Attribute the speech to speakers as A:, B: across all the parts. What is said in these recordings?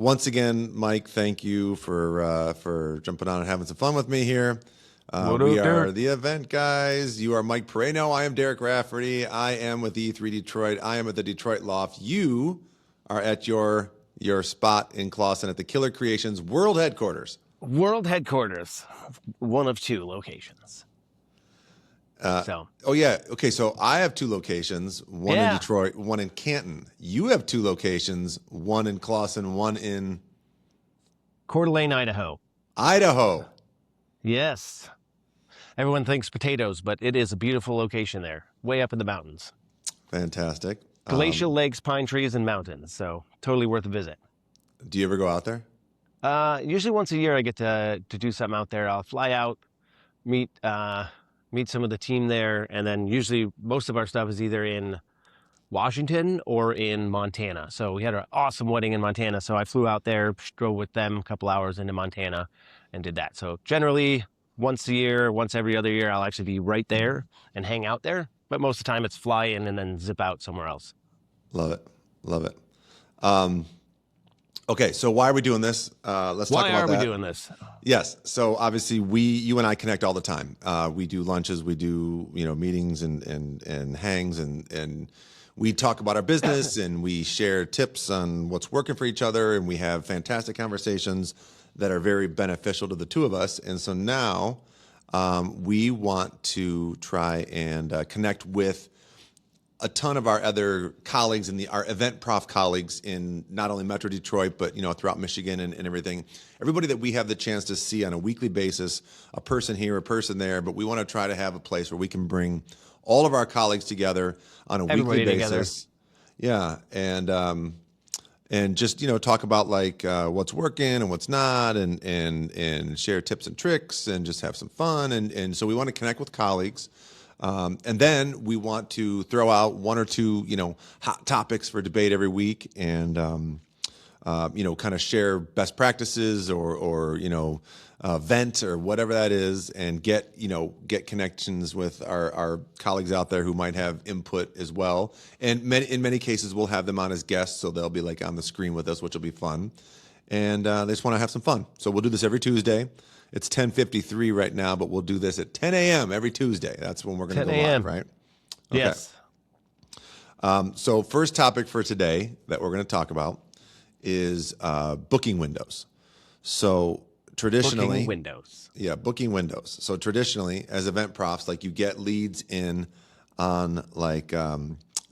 A: Once again, Mike, thank you for jumping on and having some fun with me here.
B: What
A: We
B: up,
A: are
B: Derek?
A: the event guys. You are Mike Peraino. I am Derek Rafferty. I am with E3 Detroit. I am at the Detroit Loft. You are at your spot in Clawson at the Killer Creations World Headquarters.
B: World headquarters, one of two locations.
A: Oh yeah. Okay. So I have two locations, one in
B: Yeah,
A: Detroit, one in Canton. You have two locations, one in Clawson, one in
B: Coeur d'Alene, Idaho.
A: Idaho.
B: Yes. Everyone thinks potatoes, but it is a beautiful location there, way up in the mountains.
A: Fantastic.
B: Glacial lakes, pine trees, and mountains. So totally worth a visit.
A: Do you ever go out there?
B: Usually once a year I get to do something out there. I'll fly out, meet meet some of the team there, and then usually most of our stuff is either in Washington or in Montana. So we had an awesome wedding in Montana. So I flew out there, drove with them a couple hours into Montana and did that. So generally once a year, once every other year, I'll actually be right there and hang out there. But most of the time it's fly in and then zip out somewhere else.
A: Love it. Love it. Okay, so why are we doing this? Let's talk
B: Why
A: about
B: are
A: that.
B: we doing this?
A: Yes. So obviously, you and I connect all the time. We do lunches, we do meetings and hangs, and we talk about our business and we share tips on what's working for each other, and we have fantastic conversations that are very beneficial to the two of us. And so now we want to try and connect with a ton of our other colleagues and our event prof colleagues in not only Metro Detroit, but throughout Michigan and everything. Everybody that we have the chance to see on a weekly basis, a person here, a person there, but we want to try to have a place where we can bring all of our colleagues together on a
B: Everybody
A: weekly
B: together.
A: basis. Yeah, and just talk about like what's working and what's not, and share tips and tricks, and just have some fun. And so we want to connect with colleagues. And then we want to throw out one or two, hot topics for debate every week, and kind of share best practices or vent or whatever that is, and get connections with our colleagues out there who might have input as well. And in many cases, we'll have them on as guests, so they'll be like on the screen with us, which will be fun. And they just want to have some fun. So we'll do this every Tuesday. It's 10:53 right now, but we'll do this at 10 a.m. every Tuesday. That's when we're going to
B: 10
A: go live,
B: a.m.
A: right? Okay.
B: Yes.
A: So first topic for today that we're going to talk about is booking windows. So traditionally,
B: Booking windows.
A: yeah, booking windows. So traditionally, as event profs, like you get leads in on like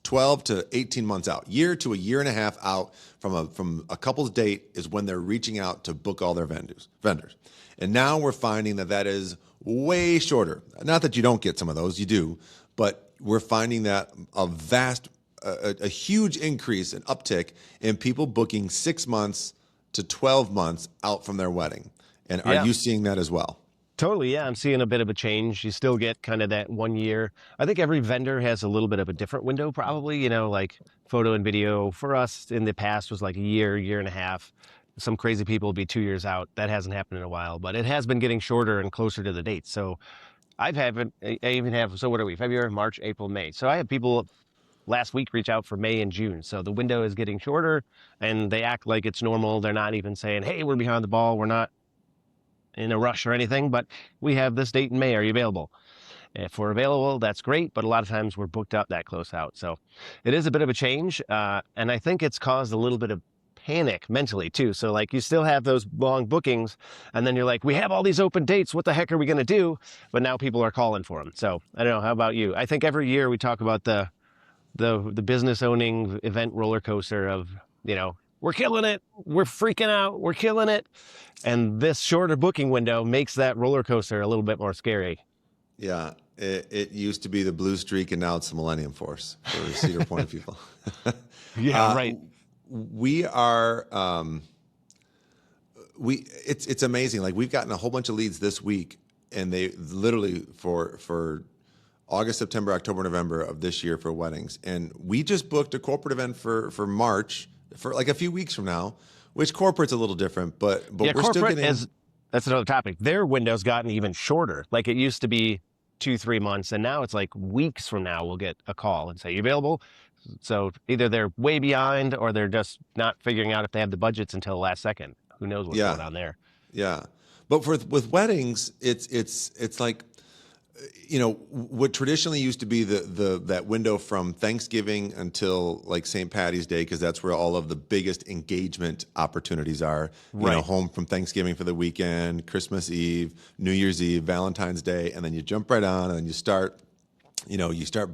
A: 12 to 18 months out, year to a year and a half out from a couple's date is when they're reaching out to book all their vendors. And now we're finding that is way shorter. Not that you don't get some of those, you do, but we're finding that a huge increase, an uptick in people booking 6 months to 12 months out from their wedding. And are
B: Yeah.
A: you seeing that as well?
B: Totally, yeah. I'm seeing a bit of a change. You still get kind of that 1 year. I think every vendor has a little bit of a different window, probably, like photo and video for us in the past was like a year and a half. Some crazy people will be 2 years out. That hasn't happened in a while, but it has been getting shorter and closer to the date. So I even have, so what are we, February, March, April, May. So I have people last week reach out for May and June. So the window is getting shorter and they act like it's normal. They're not even saying, hey, we're behind the ball. We're not in a rush or anything, but we have this date in May. Are you available? If we're available, that's great. But a lot of times we're booked up that close out. So it is a bit of a change. And I think it's caused a little bit of panic mentally too. So like you still have those long bookings and then you're like, we have all these open dates. What the heck are we going to do? But now people are calling for them. So I don't know. How about you? I think every year we talk about the business owning event roller coaster of, we're killing it. We're freaking out. We're killing it. And this shorter booking window makes that roller coaster a little bit more scary.
A: Yeah, it used to be the Blue Streak, and now it's the Millennium Force for Cedar Point people.
B: Yeah, right.
A: We are it's amazing. Like we've gotten a whole bunch of leads this week, and they literally for August, September, October, November of this year for weddings. And we just booked a corporate event for March for like a few weeks from now, which corporate's a little different, but
B: Yeah,
A: we're still
B: corporate
A: getting.
B: that's another topic. Their window's gotten even shorter. Like it used to be 2, 3 months, and now it's like weeks from now we'll get a call and say, you available? So either they're way behind or they're just not figuring out if they have the budgets until the last second. Who knows what's
A: Yeah.
B: going on there?
A: Yeah. But with weddings, it's like, what traditionally used to be the that window from Thanksgiving until like St. Patty's Day, because that's where all of the biggest engagement opportunities are.
B: Right.
A: Home from Thanksgiving for the weekend, Christmas Eve, New Year's Eve, Valentine's Day, and then you jump right on and you start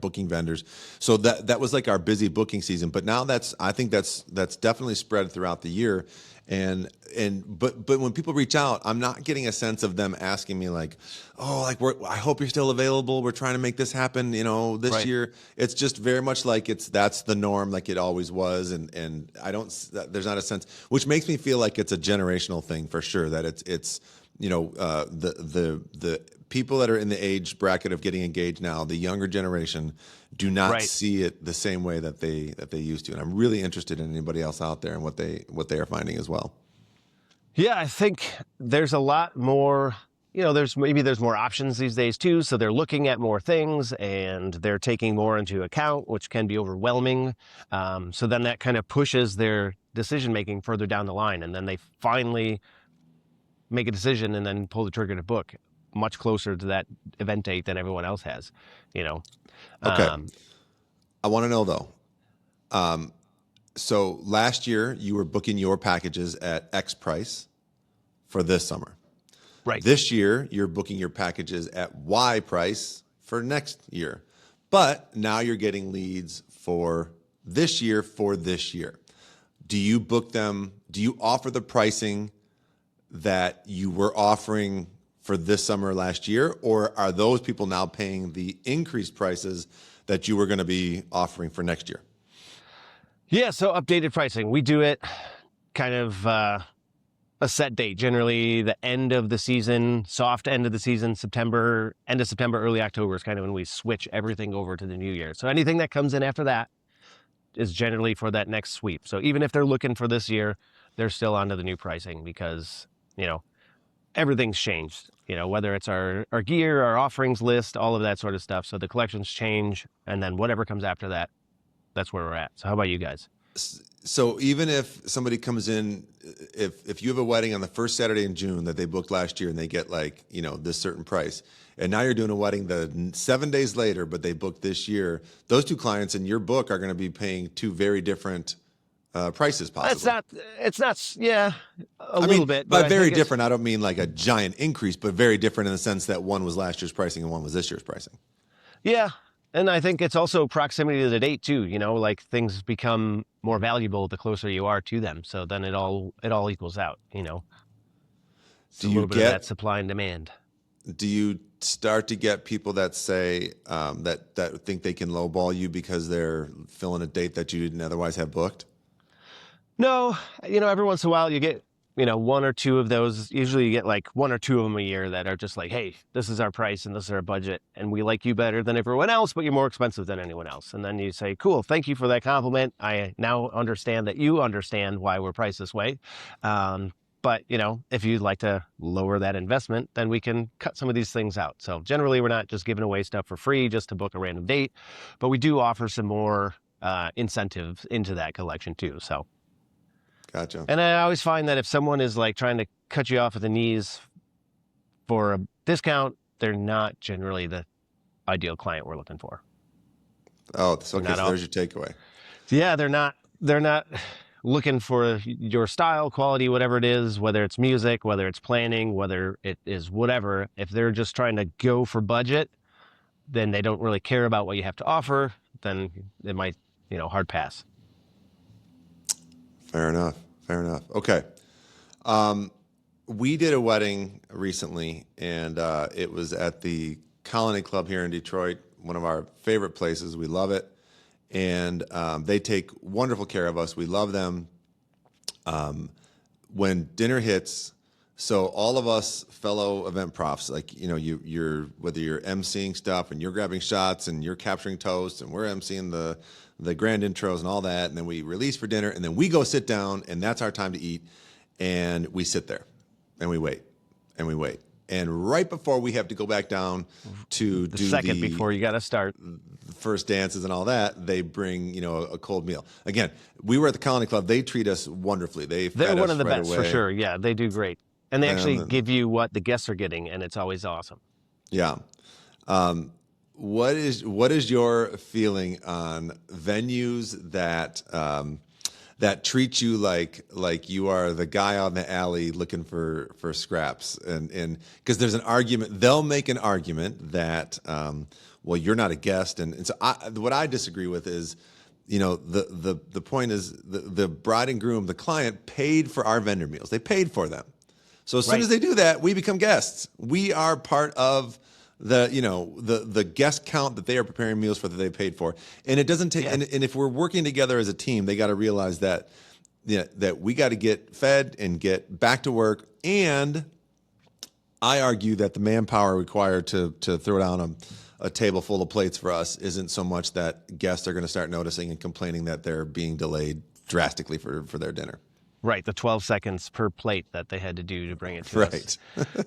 A: booking vendors. So that was like our busy booking season. But now I think that's definitely spread throughout the year. But when people reach out, I'm not getting a sense of them asking me like, oh, like I hope you're still available. We're trying to make this happen, this
B: Right.
A: year. It's just very much like that's the norm, like it always was. And there's not a sense, which makes me feel like it's a generational thing for sure, that it's the people that are in the age bracket of getting engaged now, the younger generation, do not
B: Right.
A: see it the same way that they used to. And I'm really interested in anybody else out there and what they are finding as well.
B: Yeah, I think there's a lot more, there's more options these days too. So they're looking at more things and they're taking more into account, which can be overwhelming. So then that kind of pushes their decision making further down the line. And then they finally make a decision and then pull the trigger to book much closer to that event date than everyone else has,
A: Okay.
B: Um,
A: I want to know though. So last year you were booking your packages at X price for this summer.
B: right.
A: This year you're booking your packages at Y price for next year. But now you're getting leads for this year Do you book them? Do you offer the pricing that you were offering for this summer last year, or are those people now paying the increased prices that you were going to be offering for next year?
B: Yeah, so updated pricing. We do it kind of a set date, generally the end of the season, soft end of the season, end of September, early October is kind of when we switch everything over to the new year. So anything that comes in after that is generally for that next sweep. So even if they're looking for this year, they're still onto the new pricing because, everything's changed, whether it's our gear, our offerings list, all of that sort of stuff. So the collections change, and then whatever comes after that, that's where we're at. So how about you guys?
A: So even if somebody comes in, if you have a wedding on the first Saturday in June that they booked last year and they get like, this certain price, and now you're doing a wedding 7 days later, but they booked this year, those two clients in your book are going to be paying two very different prices possibly.
B: Yeah, a little bit.
A: By
B: But
A: very different, I don't mean like a giant increase, but very different in the sense that one was last year's pricing and one was this year's pricing.
B: Yeah. And I think it's also proximity to the date too, like things become more valuable the closer you are to them. So then it all equals out, It's a little bit of that supply and demand.
A: Do you start to get people that say that think they can lowball you because they're filling a date that you didn't otherwise have booked?
B: No, every once in a while you get, one or two of those. Usually you get like one or two of them a year that are just like, hey, this is our price and this is our budget. And we like you better than everyone else, but you're more expensive than anyone else. And then you say, cool, thank you for that compliment. I now understand that you understand why we're priced this way. But, if you'd like to lower that investment, then we can cut some of these things out. So generally, we're not just giving away stuff for free just to book a random date, but we do offer some more incentives into that collection too. So.
A: Gotcha.
B: And I always find that if someone is like trying to cut you off at the knees for a discount, they're not generally the ideal client we're looking for.
A: Oh, so there's your takeaway.
B: Yeah, they're not looking for your style, quality, whatever it is, whether it's music, whether it's planning, whether it is whatever. If they're just trying to go for budget, then they don't really care about what you have to offer. Then it might, hard pass.
A: Fair enough. Okay. We did a wedding recently, and it was at the Colony Club here in Detroit, one of our favorite places. We love it. And they take wonderful care of us. We love them. When dinner hits, so all of us fellow event profs, like, you're whether you're emceeing stuff and you're grabbing shots and you're capturing toasts and we're emceeing the grand intros and all that, and then we release for dinner, and then we go sit down, and that's our time to eat, and we sit there, and we wait, and we wait, and right before we have to go back down to
B: The
A: do
B: second
A: the
B: before you got to start.
A: first dances and all that, they bring a cold meal. Again, we were at the Colony Club. They treat us wonderfully. They
B: They're
A: fed
B: one
A: us
B: of the
A: right
B: best for
A: away.
B: sure. Yeah, they do great. And they actually
A: And
B: give you what the guests are getting, and it's always awesome.
A: yeah. What is your feeling on venues that treat you like you are the guy on the alley looking for scraps? And because there's an argument, they'll make an argument that well, you're not a guest, and so what I disagree with is, the point is the bride and groom, the client, paid for our vendor meals. They paid for them. So as soon as they do that, we become guests. We are part of the guest count that they are preparing meals for, that they paid for. And it doesn't take, and if we're working together as a team, they got to realize that, that we got to get fed and get back to work. And I argue that the manpower required to throw down a table full of plates for us isn't so much that guests are going to start noticing and complaining that they're being delayed drastically for their dinner.
B: Right, the 12 seconds per plate that they had to do to bring it to us.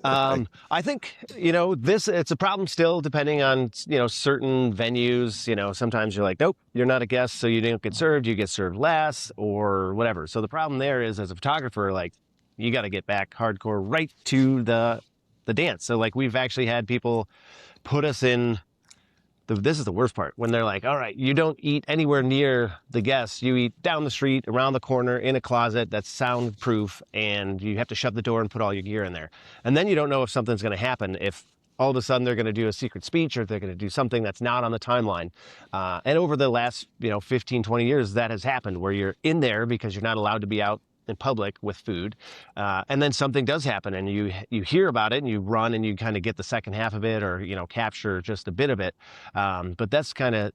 A: Right.
B: I think, it's a problem still, depending on, certain venues. Sometimes you're like, nope, you're not a guest, so you don't get served, you get served less or whatever. So the problem there is, as a photographer, like, you got to get back hardcore right to the dance. So like, we've actually had people put us in. This is the worst part, when they're like, all right, you don't eat anywhere near the guests. You eat down the street, around the corner, in a closet that's soundproof, and you have to shut the door and put all your gear in there. And then you don't know if something's going to happen, if all of a sudden they're going to do a secret speech, or if they're going to do something that's not on the timeline. And over the last 15, 20 years, that has happened, where you're in there because you're not allowed to be out in public with food, and then something does happen, and you hear about it, and you run, and you kind of get the second half of it, or capture just a bit of it. But that's kind of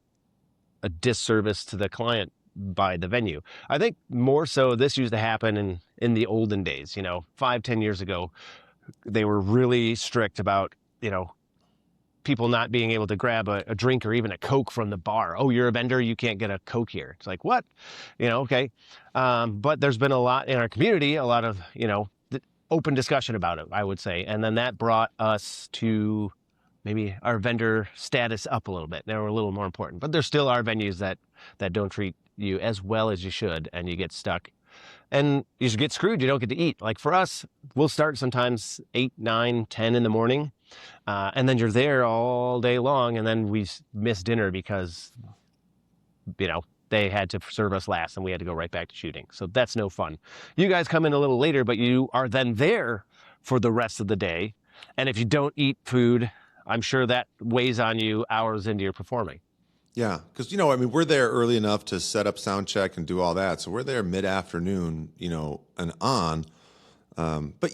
B: a disservice to the client by the venue. I think more so this used to happen in the olden days. 5-10 years ago, they were really strict about people not being able to grab a drink or even a Coke from the bar. Oh, you're a vendor, you can't get a Coke here. It's like, what? Okay. But there's been a lot in our community, a lot of, open discussion about it, I would say. And then that brought us to maybe our vendor status up a little bit. They were a little more important. But there still are venues that don't treat you as well as you should, and you get stuck. And you get screwed, you don't get to eat. Like for us, we'll start sometimes 8, 9, 10 in the morning. And then you're there all day long, and then we miss dinner because, they had to serve us last, and we had to go right back to shooting. So that's no fun. You guys come in a little later, but you are then there for the rest of the day. And if you don't eat food, I'm sure that weighs on you hours into your performing.
A: Yeah, because we're there early enough to set up sound check and do all that. So we're there mid-afternoon, and on. But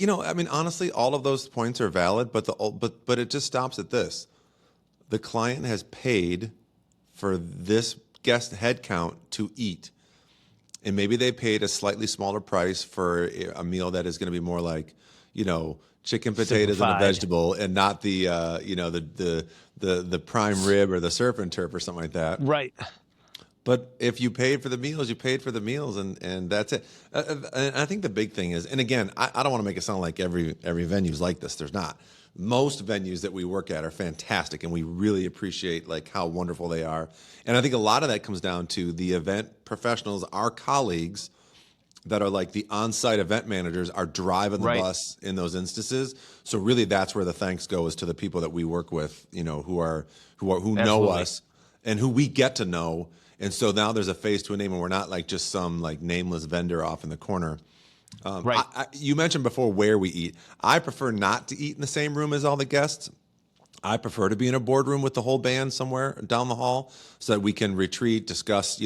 A: honestly, all of those points are valid. But it just stops at this: the client has paid for this guest head count to eat, and maybe they paid a slightly smaller price for a meal that is going to be more like, chicken, potatoes,
B: Simplified.
A: and a vegetable, and not the the prime rib or the surf and turf or something like that.
B: Right.
A: But if you paid for the meals, you paid for the meals, and that's it. And I think the big thing is, and again, I don't want to make it sound like every venue's like this. There's not. Most venues that we work at are fantastic, and we really appreciate how wonderful they are. And I think a lot of that comes down to the event professionals, our colleagues, that are like the on-site event managers, are driving the bus in those instances. So really, that's where the thanks go, is to the people that we work with, who know us and who we get to know. And so now there's a face to a name, and we're not just some nameless vendor off in the corner. You mentioned before where we eat. I prefer not to eat in the same room as all the guests. I prefer to be in a boardroom with the whole band somewhere down the hall, so that we can retreat, discuss,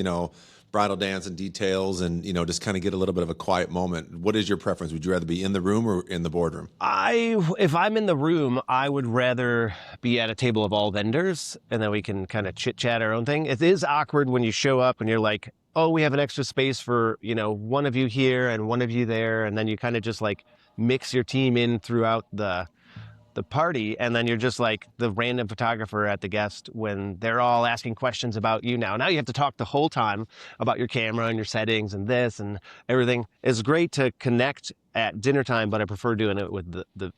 A: bridal dance and details, and just kind of get a little bit of a quiet moment. What is your preference? Would you rather be in the room or in the boardroom?
B: If I'm in the room, I would rather be at a table of all vendors, and then we can kind of chit chat our own thing. It is awkward when you show up and you're like, oh, we have an extra space for one of you here and one of you there, and then you kind of just mix your team in throughout the party, and then you're just like the random photographer at the guest when they're all asking questions about you. Now you have to talk the whole time about your camera and your settings and this and everything. It's great to connect at dinner time, but I prefer doing it with the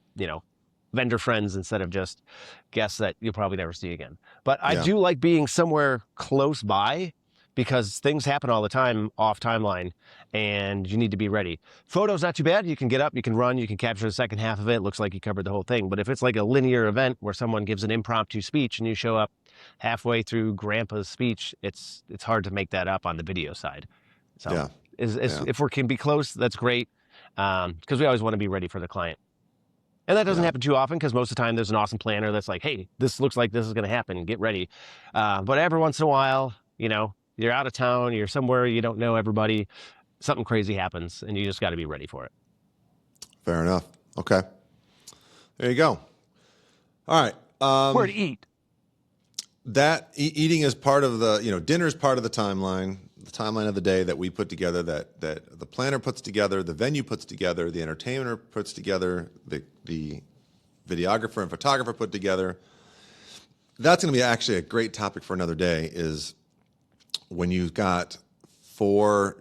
B: vendor friends instead of just guests that you'll probably never see again. But I
A: Yeah.
B: do like being somewhere close by because things happen all the time off timeline and you need to be ready. Photos, not too bad. You can get up, you can run, you can capture the second half of it. It looks like you covered the whole thing. But if it's like a linear event where someone gives an impromptu speech and you show up halfway through grandpa's speech, it's hard to make that up on the video side. So
A: Yeah. Yeah.
B: if we can be close, that's great. Because we always want to be ready for the client. And that doesn't
A: Yeah.
B: happen too often because most of the time there's an awesome planner that's like, hey, this looks like this is going to happen. Get ready. But every once in a while, you're out of town, you're somewhere you don't know everybody, something crazy happens, and you just got to be ready for it.
A: Fair enough. Okay. There you go. All right.
B: Where to eat?
A: That eating is part of dinner is part of the timeline of the day that we put together, that the planner puts together, the venue puts together, the entertainer puts together, the videographer and photographer put together. That's going to be actually a great topic for another day, is when you've got 5,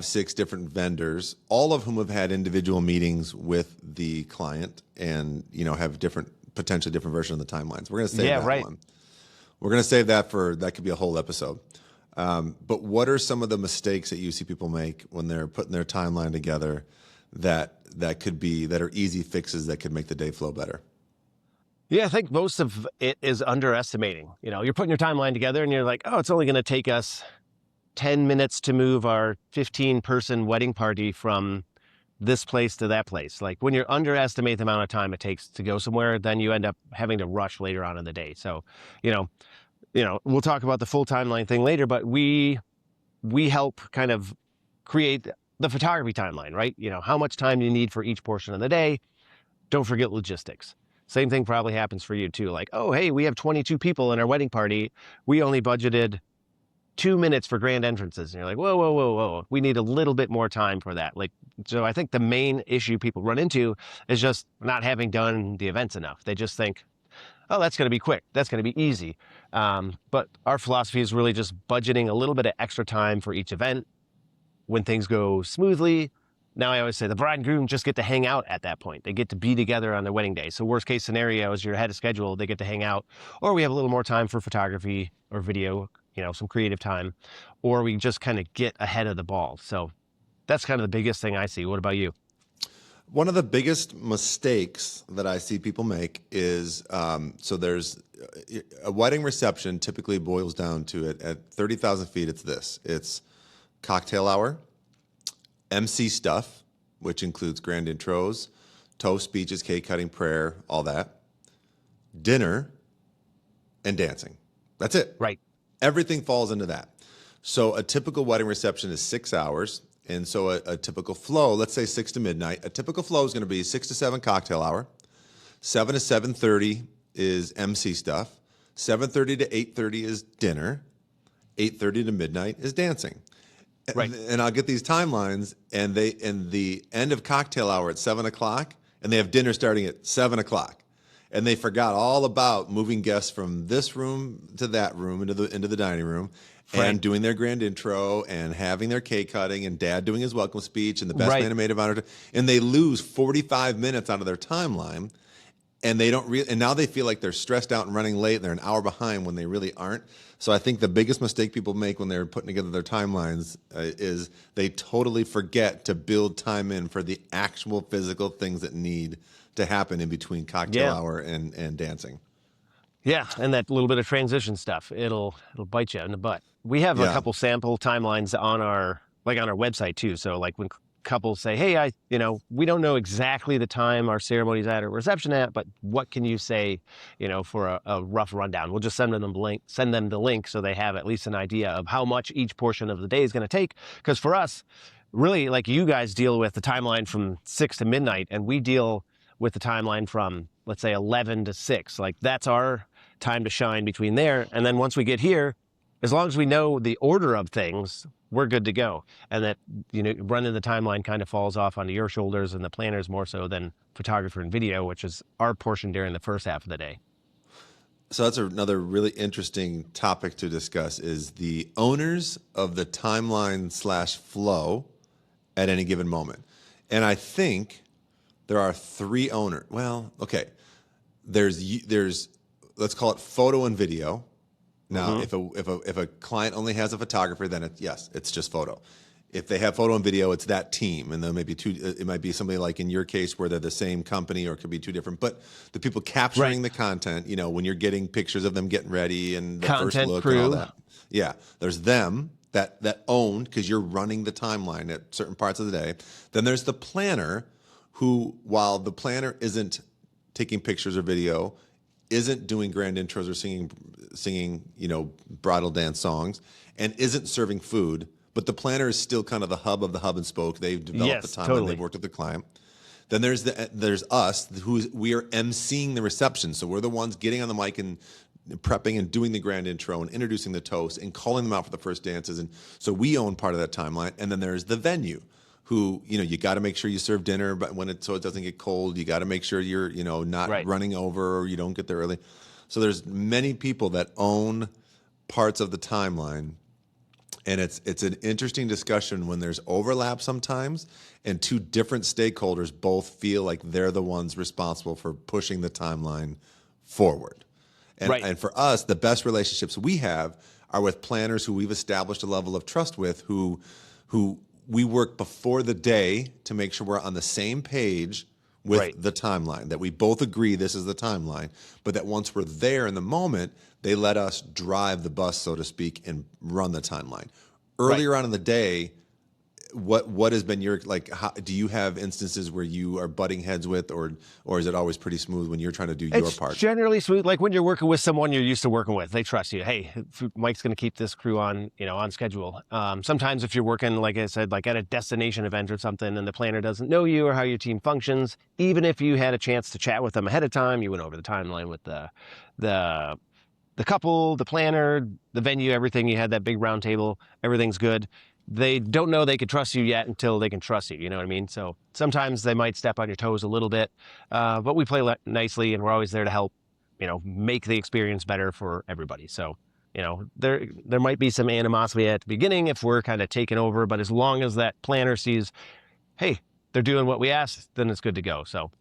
A: 6 different vendors, all of whom have had individual meetings with the client and, have potentially different versions of the timelines. We're going to save that one. We're going to save that that could be a whole episode. But what are some of the mistakes that you see people make when they're putting their timeline together that are easy fixes that could make the day flow better?
B: Yeah, I think most of it is underestimating. You're putting your timeline together and you're like, oh, it's only going to take us 10 minutes to move our 15-person wedding party from this place to that place. Like when you underestimate the amount of time it takes to go somewhere, then you end up having to rush later on in the day. So, we'll talk about the full timeline thing later, but we help kind of create the photography timeline, right? How much time you need for each portion of the day. Don't forget logistics. Same thing probably happens for you too. Like, oh, hey, we have 22 people in our wedding party. We only budgeted 2 minutes for grand entrances. And you're like, whoa, whoa, whoa, whoa. We need a little bit more time for that. So I think the main issue people run into is just not having done the events enough. They just think, oh, that's going to be quick. That's going to be easy. But our philosophy is really just budgeting a little bit of extra time for each event when things go smoothly. Now I always say the bride and groom just get to hang out at that point. They get to be together on their wedding day. So worst case scenario is you're ahead of schedule. They get to hang out, or we have a little more time for photography or video, some creative time, or we just kind of get ahead of the ball. So that's kind of the biggest thing I see. What about you?
A: One of the biggest mistakes that I see people make is, so there's a wedding reception typically boils down to it at 30,000 feet. It's cocktail hour, MC stuff, which includes grand intros, toast, speeches, cake cutting, prayer, all that, dinner, and dancing. That's it.
B: Right.
A: Everything falls into that. So a typical wedding reception is 6 hours. And so a typical flow, let's say 6 to midnight, a typical flow is going to be 6 to 7 cocktail hour, 7 to 7:30 is MC stuff, 7:30 to 8:30 is dinner, 8:30 to midnight is dancing.
B: Right.
A: And I'll get these timelines, and the end of cocktail hour at 7 o'clock, and they have dinner starting at 7 o'clock. And they forgot all about moving guests from this room to that room into the dining room, and doing their grand intro and having their cake cutting and dad doing his welcome speech and the best man and maid of honor. And they lose 45 minutes out of their timeline, and they don't and now they feel like they're stressed out and running late and they're an hour behind when they really aren't. So I think the biggest mistake people make when they're putting together their timelines is they totally forget to build time in for the actual physical things that need to happen in between cocktail hour and dancing.
B: Yeah, and that little bit of transition stuff, it'll bite you in the butt. We have a couple sample timelines on our website too. So like when couples say, hey, we don't know exactly the time our ceremony's at or reception at, but what can you say, for a rough rundown? We'll just send them the link so they have at least an idea of how much each portion of the day is going to take. Because for us, really, like you guys deal with the timeline from 6 to midnight, and we deal with the timeline from, let's say, 11 to 6. Like that's our time to shine between there. And then once we get here, as long as we know the order of things, we're good to go. And that, running the timeline kind of falls off onto your shoulders and the planners more so than photographer and video, which is our portion during the first half of the day.
A: So that's another really interesting topic to discuss, is the owners of the timeline / flow at any given moment. And I think there are three owners. Well, okay. There's let's call it photo and video. Now, if a client only has a photographer, then it's just photo. If they have photo and video, it's that team, and there may be two. It might be somebody like in your case where they're the same company, or it could be two different. But the people capturing the content, when you're getting pictures of them getting ready and the first
B: Content
A: look
B: crew.
A: and all that. Yeah, there's them that own, because you're running the timeline at certain parts of the day. Then there's the planner, who, while the planner isn't taking pictures or video, isn't doing grand intros or singing bridal dance songs, and isn't serving food. But the planner is still kind of the hub and spoke. They've developed the timeline.
B: Totally.
A: They've worked with the client. Then there's us, we are emceeing the reception. So we're the ones getting on the mic and prepping and doing the grand intro and introducing the toast and calling them out for the first dances. And so we own part of that timeline. And then there's the venue, who, you got to make sure you serve dinner, but so it doesn't get cold. You got to make sure you're, not running over, or you don't get there early. So there's many people that own parts of the timeline. And it's an interesting discussion when there's overlap sometimes, and two different stakeholders both feel like they're the ones responsible for pushing the timeline forward. And for us, the best relationships we have are with planners who we've established a level of trust with, who we work before the day to make sure we're on the same page with the timeline, that we both agree this is the timeline, but that once we're there in the moment, they let us drive the bus, so to speak, and run the timeline. Earlier on in the day, what has been your, do you have instances where you are butting heads with, or is it always pretty smooth when you're trying to do your part?
B: It's generally smooth. Like when you're working with someone you're used to working with, they trust you. Hey, Mike's going to keep this crew on schedule. Sometimes if you're working, like I said, like at a destination event or something, and the planner doesn't know you or how your team functions, even if you had a chance to chat with them ahead of time, you went over the timeline with the couple, the planner, the venue, everything. You had that big round table, everything's good. They don't know they could trust you yet until they can trust you. You know what I mean? So sometimes they might step on your toes a little bit, but we play nicely, and we're always there to help, make the experience better for everybody. So, there might be some animosity at the beginning if we're kind of taking over, but as long as that planner sees, hey, they're doing what we asked, then it's good to go. So,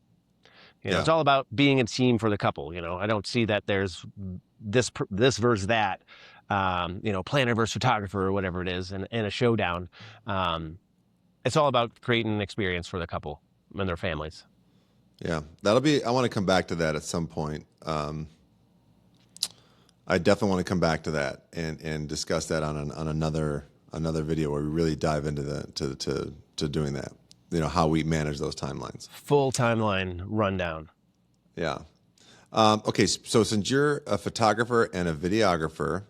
B: it's all about being a team for the couple. I don't see that there's this versus that. Planner versus photographer, or whatever it is, and a showdown. It's all about creating an experience for the couple and their families.
A: Yeah, I want to come back to that at some point. I definitely want to come back to that and discuss that on another video where we really dive into to doing that. How we manage those timelines.
B: Full timeline rundown.
A: Yeah. Okay, so since you're a photographer and a videographer,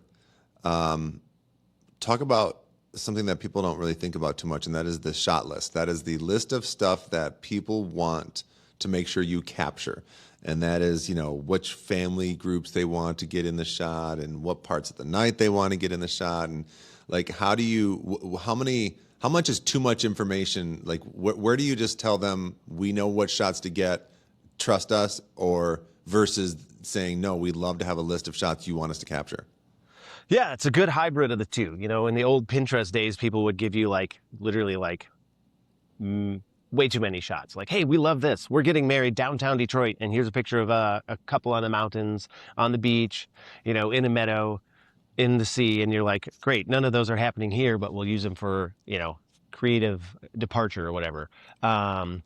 A: talk about something that people don't really think about too much, and that is the shot list. That is the list of stuff that people want to make sure you capture. And that is, which family groups they want to get in the shot, and what parts of the night they want to get in the shot. And how much is too much information? Where do you just tell them, we know what shots to get, trust us, or versus saying, no, we'd love to have a list of shots you want us to capture?
B: Yeah, it's a good hybrid of the two. In the old Pinterest days, people would give you literally way too many shots. Hey, we love this. We're getting married downtown Detroit, and here's a picture of a couple on the mountains, on the beach, in a meadow, in the sea. And you're like, great, none of those are happening here, but we'll use them for, creative departure or whatever. But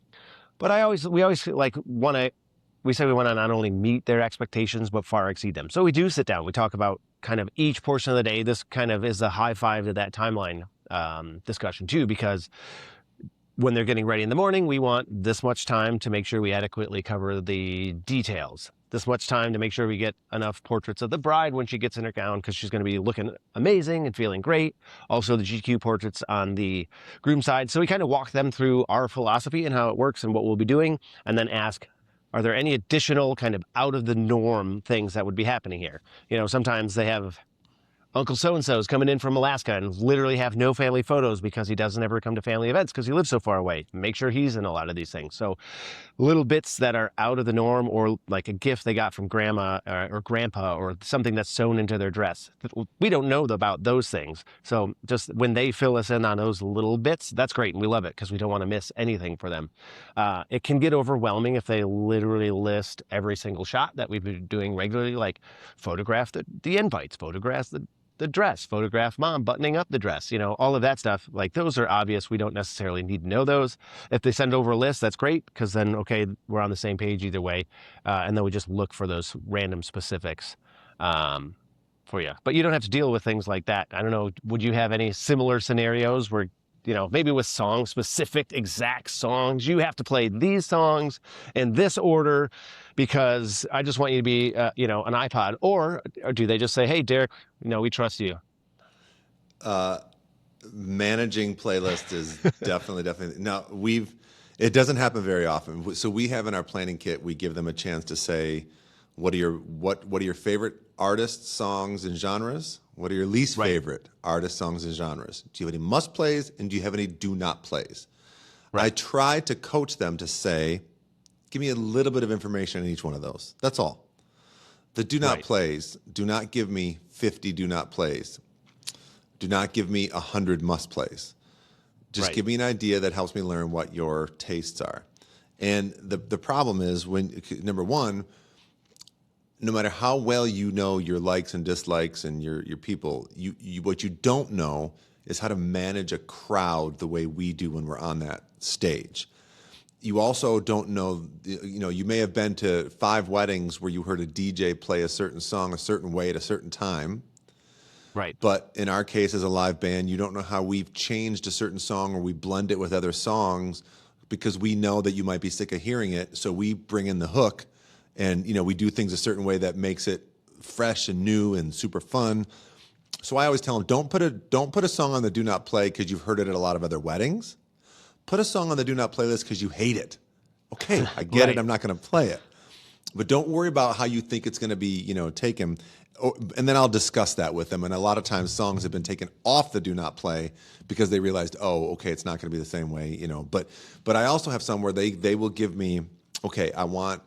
B: we always we say we want to not only meet their expectations, but far exceed them. So we do sit down. We talk about kind of each portion of the day. This kind of is a high five to that timeline discussion too, because when they're getting ready in the morning, we want this much time to make sure we adequately cover the details. This much time to make sure we get enough portraits of the bride when she gets in her gown, because she's going to be looking amazing and feeling great. Also the GQ portraits on the groom side. So we kind of walk them through our philosophy and how it works and what we'll be doing, and then ask, are there any additional kind of out of the norm things that would be happening here? Sometimes they have Uncle so-and-so is coming in from Alaska and literally have no family photos because he doesn't ever come to family events because he lives so far away. Make sure he's in a lot of these things. So little bits that are out of the norm, or like a gift they got from grandma or grandpa, or something that's sewn into their dress. We don't know about those things. So just when they fill us in on those little bits, that's great. And we love it because we don't want to miss anything for them. It can get overwhelming if they literally list every single shot that we've been doing regularly, like photograph the invites, photographs the dress, photograph mom buttoning up the dress, all of that stuff. Like those are obvious. We don't necessarily need to know those. If they send over a list, that's great, because then, okay, we're on the same page either way. And then we just look for those random specifics for you. But you don't have to deal with things like that. I don't know. Would you have any similar scenarios where, maybe with songs, specific exact songs, you have to play these songs in this order because I just want you to be, an iPod? Or do they just say, hey, Derek, we trust you?
A: Managing playlist is definitely now it doesn't happen very often. So we have in our planning kit, we give them a chance to say, what are your favorite artists, songs, and genres? What are your least favorite artists, songs, and genres? Do you have any must plays, and do you have any do not plays? Right. I try to coach them to say, give me a little bit of information on each one of those. That's all. The do not plays, do not give me 50 do not plays. Do not give me 100 must plays. Just give me an idea that helps me learn what your tastes are. And the problem is when, number one, no matter how well you know your likes and dislikes and your people, you what you don't know is how to manage a crowd the way we do when we're on that stage. You also don't know, you may have been to 5 weddings where you heard a DJ play a certain song a certain way at a certain time.
B: Right.
A: But in our case, as a live band, you don't know how we've changed a certain song or we blend it with other songs because we know that you might be sick of hearing it. So we bring in the hook and, we do things a certain way that makes it fresh and new and super fun. So I always tell them, don't put a song on the do not play because you've heard it at a lot of other weddings. Put a song on the do not play list because you hate it. Okay, I get it. I'm not going to play it. But don't worry about how you think it's going to be, taken. And then I'll discuss that with them. And a lot of times songs have been taken off the do not play because they realized, oh, okay, it's not going to be the same way, But I also have some where they will give me, okay, I want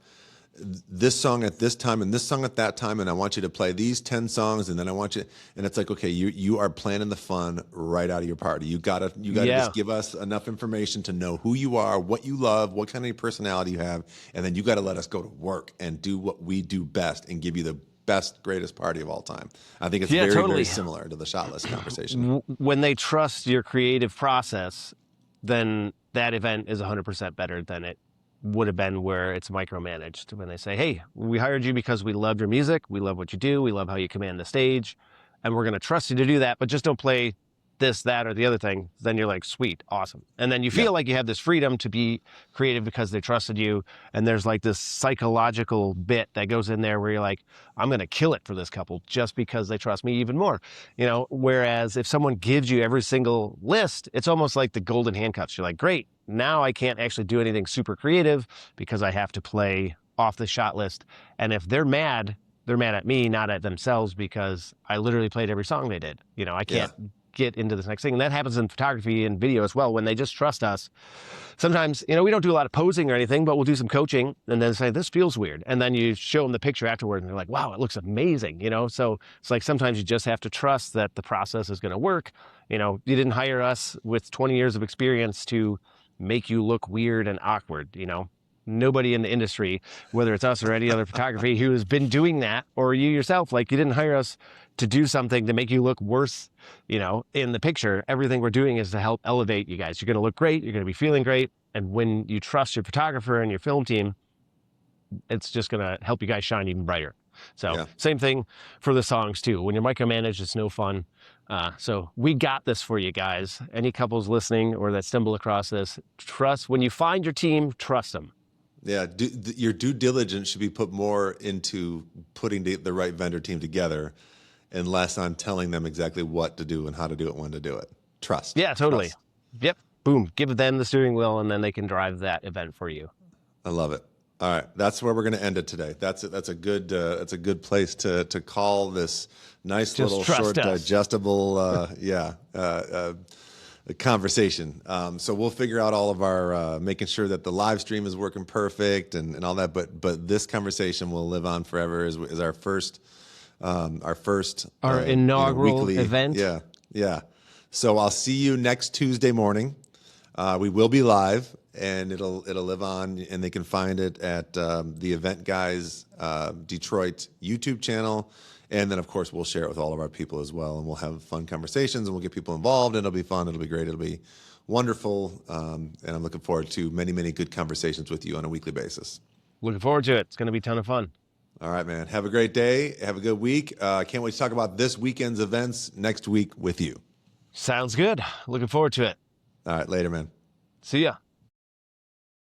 A: this song at this time and this song at that time, and I want you to play these 10 songs, and then I want you, and it's like, okay, you are planning the fun right out of your party. You gotta just give us enough information to know who you are, what you love, what kind of personality you have, and then you got to let us go to work and do what we do best and give you the best, greatest party of all time. I think it's very similar to the shot list conversation.
B: When they trust your creative process, then that event is 100% better than it would have been where it's micromanaged. When they say, hey, we hired you because we loved your music, we love what you do, we love how you command the stage, and we're going to trust you to do that, but just don't play this, that, or the other thing. Then you're like, sweet, awesome. And then you feel like you have this freedom to be creative because they trusted you. And there's like this psychological bit that goes in there where you're like, I'm going to kill it for this couple just because they trust me even more. Whereas if someone gives you every single list, it's almost like the golden handcuffs. You're like, great, now I can't actually do anything super creative because I have to play off the shot list. And if they're mad at me, not at themselves, because I literally played every song they did. I can't get into this next thing. And that happens in photography and video as well. When they just trust us, sometimes, we don't do a lot of posing or anything, but we'll do some coaching and then say, this feels weird. And then you show them the picture afterward and they're like, wow, it looks amazing. So it's like, sometimes you just have to trust that the process is going to work. You didn't hire us with 20 years of experience to make you look weird and awkward. Nobody in the industry, whether it's us or any other photography, who has been doing that, or you yourself, like, you didn't hire us to do something to make you look worse, in the picture. Everything we're doing is to help elevate you guys. You're going to look great. You're going to be feeling great. And when you trust your photographer and your film team, it's just going to help you guys shine even brighter. So same thing for the songs too. When you're micromanaged, it's no fun. So we got this for you guys. Any couples listening or that stumble across this, when you find your team, trust them.
A: Yeah, your due diligence should be put more into putting the right vendor team together and less on telling them exactly what to do and how to do it, when to do it. Trust.
B: Yeah, totally.
A: Trust.
B: Yep. Boom. Give them the steering wheel and then they can drive that event for you.
A: I love it. All right, that's where we're going to end it today. That's a good place to call this nice
B: Just
A: little
B: trust
A: short
B: us.
A: digestible conversation. So we'll figure out all of our making sure that the live stream is working perfect and all that. But this conversation will live on forever as our first
B: Our inaugural
A: weekly
B: event.
A: yeah. So I'll see you next Tuesday morning. We will be live, and it'll live on, and they can find it at the Event Guys Detroit YouTube channel, and then of course we'll share it with all of our people as well, and we'll have fun conversations, and we'll get people involved, and it'll be fun, it'll be great, it'll be wonderful, and I'm looking forward to many good conversations with you on a weekly basis.
B: Looking forward to it. It's going to be a ton of fun.
A: All right, man. Have a great day. Have a good week. I can't wait to talk about this weekend's events next week with you.
B: Sounds good. Looking forward to it.
A: All right, later, man.
B: See ya.